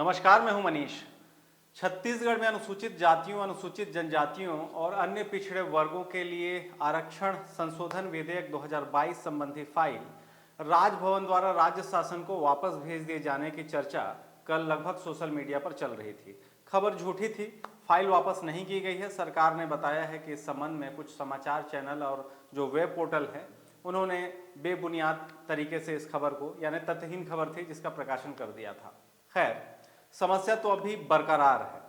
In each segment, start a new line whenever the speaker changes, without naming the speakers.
नमस्कार, मैं हूं मनीष। छत्तीसगढ़ में अनुसूचित जातियों, अनुसूचित जनजातियों और अन्य पिछड़े वर्गों के लिए आरक्षण संशोधन विधेयक 2022 संबंधी फाइल राजभवन द्वारा राज्य शासन को वापस भेज दिए जाने की चर्चा कल लगभग सोशल मीडिया पर चल रही थी। खबर झूठी थी, फाइल वापस नहीं की गई है। सरकार ने बताया है कि इस संबंध में कुछ समाचार चैनल और जो वेब पोर्टल है उन्होंने बेबुनियाद तरीके से इस खबर को, यानी तथ्यहीन खबर थी जिसका प्रकाशन कर दिया था। खैर, समस्या तो अभी बरकरार है।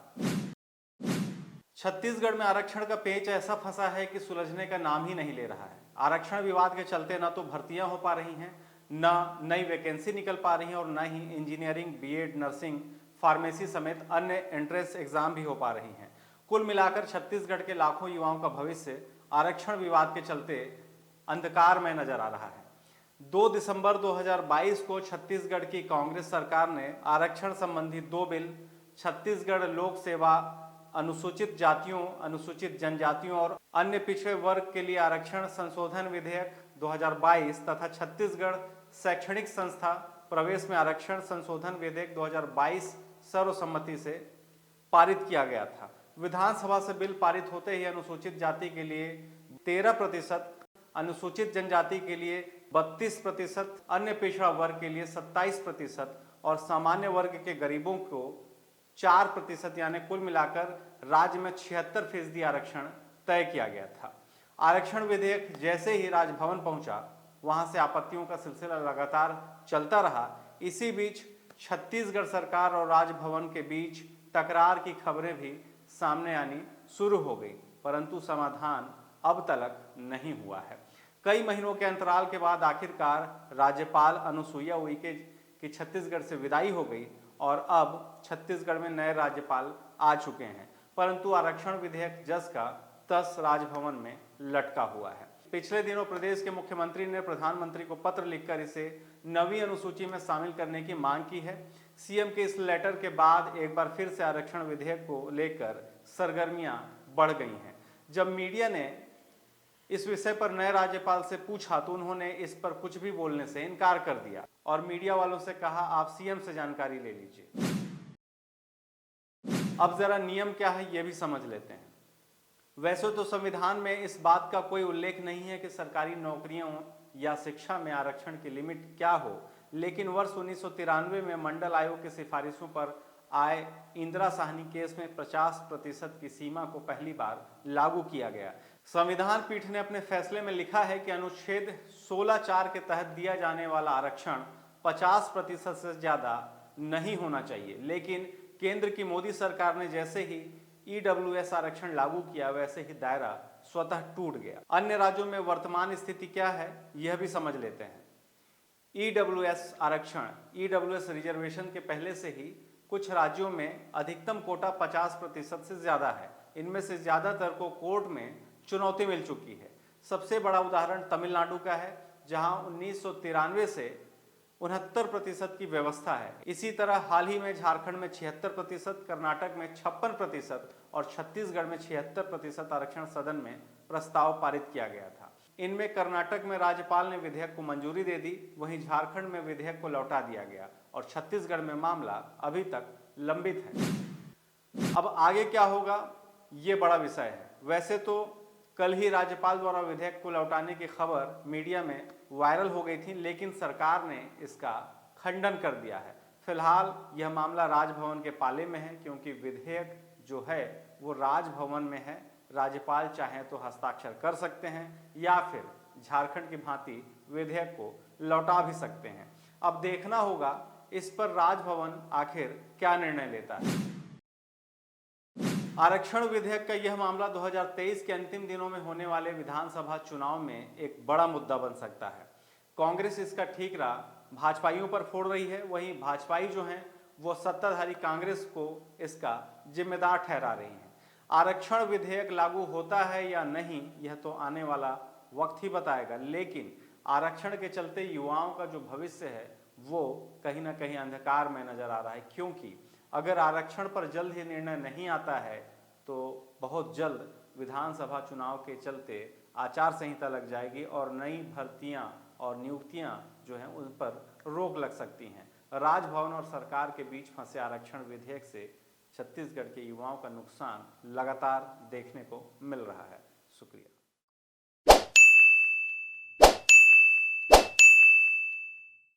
छत्तीसगढ़ में आरक्षण का पेच ऐसा फंसा है कि सुलझने का नाम ही नहीं ले रहा है। आरक्षण विवाद के चलते न तो भर्तियां हो पा रही हैं, न नई वैकेंसी निकल पा रही हैं और न ही इंजीनियरिंग, बीएड, नर्सिंग, फार्मेसी समेत अन्य एंट्रेंस एग्जाम भी हो पा रही हैं। कुल मिलाकर छत्तीसगढ़ के लाखों युवाओं का भविष्य आरक्षण विवाद के चलते अंधकार में नजर आ रहा है। 2 दिसंबर 2022 को छत्तीसगढ़ की कांग्रेस सरकार ने आरक्षण संबंधी 2 बिल, छत्तीसगढ़ लोक सेवा अनुसूचित जातियों, अनुसूचित जनजातियों और अन्य पिछड़े वर्ग के लिए आरक्षण संशोधन विधेयक 2022 तथा छत्तीसगढ़ शैक्षणिक संस्था प्रवेश में आरक्षण संशोधन विधेयक 2022 सर्वसम्मति से पारित किया गया था। विधानसभा से बिल पारित होते ही अनुसूचित जाति के लिए 13%, अनुसूचित जनजाति के लिए 32%, अन्य पिछड़ा वर्ग के लिए 27% और सामान्य वर्ग के गरीबों को 4%, यानी कुल मिलाकर राज्य में 76% आरक्षण तय किया गया था। आरक्षण विधेयक जैसे ही राजभवन पहुंचा, वहां से आपत्तियों का सिलसिला लगातार चलता रहा। इसी बीच छत्तीसगढ़ सरकार और राजभवन के बीच तकरार की खबरें भी सामने आनी शुरू हो गई, परंतु समाधान अब तक नहीं हुआ है। कई महीनों के अंतराल के बाद आखिरकार राज्यपाल अनुसुईया उइके की छत्तीसगढ़ से विदाई हो गई और अब छत्तीसगढ़ में नए राज्यपाल आ चुके हैं, परंतु आरक्षण विधेयक जस का तस राजभवन में लटका हुआ है। पिछले दिनों प्रदेश के मुख्यमंत्री ने प्रधानमंत्री को पत्र लिखकर इसे नवी अनुसूची में शामिल करने की मांग की है। सीएम के इस लेटर के बाद एक बार फिर से आरक्षण विधेयक को लेकर सरगर्मियां बढ़ गई हैं। जब मीडिया ने इस विषय पर नए राज्यपाल से पूछा तो उन्होंने इस पर कुछ भी बोलने से इनकार कर दिया और मीडिया वालों से कहा, आप सीएम से जानकारी ले लीजिए। अब जरा नियम क्या है यह भी समझ लेते हैं। वैसे तो संविधान में इस बात का कोई उल्लेख नहीं है कि सरकारी नौकरियों या शिक्षा में आरक्षण की लिमिट क्या हो, लेकिन वर्ष 1993 में मंडल आयोग की सिफारिशों पर आए इंदिरा साहनी केस में 50% की सीमा को पहली बार लागू किया गया। संविधान पीठ ने अपने फैसले में लिखा है कि अनुच्छेद 16(4) के तहत दिया जाने वाला आरक्षण 50% से ज्यादा नहीं होना चाहिए, लेकिन केंद्र की मोदी सरकार ने जैसे ही ईडब्ल्यूएस आरक्षण लागू किया, वैसे ही दायरा स्वतः टूट गया। अन्य राज्यों में वर्तमान स्थिति क्या है यह भी समझ लेते हैं। ईडब्ल्यूएस आरक्षण, ईडब्ल्यूएस रिजर्वेशन के पहले से ही कुछ राज्यों में अधिकतम कोटा 50% से ज्यादा है। इनमें से ज्यादातर को कोर्ट में चुनौती मिल चुकी है। सबसे बड़ा उदाहरण तमिलनाडु का है, जहां 1993 से 69% की व्यवस्था है। इसी तरह हाल ही में झारखंड में 76%, कर्नाटक में 56% और छत्तीसगढ़ में 76% आरक्षण सदन में प्रस्ताव पारित किया गया था। इनमें कर्नाटक में राज्यपाल ने विधेयक को मंजूरी दे दी, वहीं झारखंड में विधेयक को लौटा दिया गया और छत्तीसगढ़ में मामला अभी तक लंबित है। अब आगे क्या होगा ये बड़ा विषय है। वैसे तो कल ही राज्यपाल द्वारा विधेयक को लौटाने की खबर मीडिया में वायरल हो गई थी, लेकिन सरकार ने इसका खंडन कर दिया है। फिलहाल यह मामला राजभवन के पाले में है, क्योंकि विधेयक जो है वो राजभवन में है। राज्यपाल चाहें तो हस्ताक्षर कर सकते हैं या फिर झारखंड की भांति विधेयक को लौटा भी सकते हैं। अब देखना होगा इस पर राजभवन आखिर क्या निर्णय लेता है। आरक्षण विधेयक का यह मामला 2023 के अंतिम दिनों में होने वाले विधानसभा चुनाव में एक बड़ा मुद्दा बन सकता है। कांग्रेस इसका ठीकरा भाजपाइयों पर फोड़ रही है, वहीं भाजपाई जो हैं वो सत्ताधारी कांग्रेस को इसका जिम्मेदार ठहरा रही हैं। आरक्षण विधेयक लागू होता है या नहीं यह तो आने वाला वक्त ही बताएगा, लेकिन आरक्षण के चलते युवाओं का जो भविष्य है वो कहीं ना कहीं अंधकार में नजर आ रहा है, क्योंकि अगर आरक्षण पर जल्द ही निर्णय नहीं आता है तो बहुत जल्द विधानसभा चुनाव के चलते आचार संहिता लग जाएगी और नई भर्तियां और नियुक्तियां जो हैं उन पर रोक लग सकती हैं। राजभवन और सरकार के बीच फंसे आरक्षण विधेयक से छत्तीसगढ़ के युवाओं का नुकसान लगातार देखने को मिल रहा है। शुक्रिया।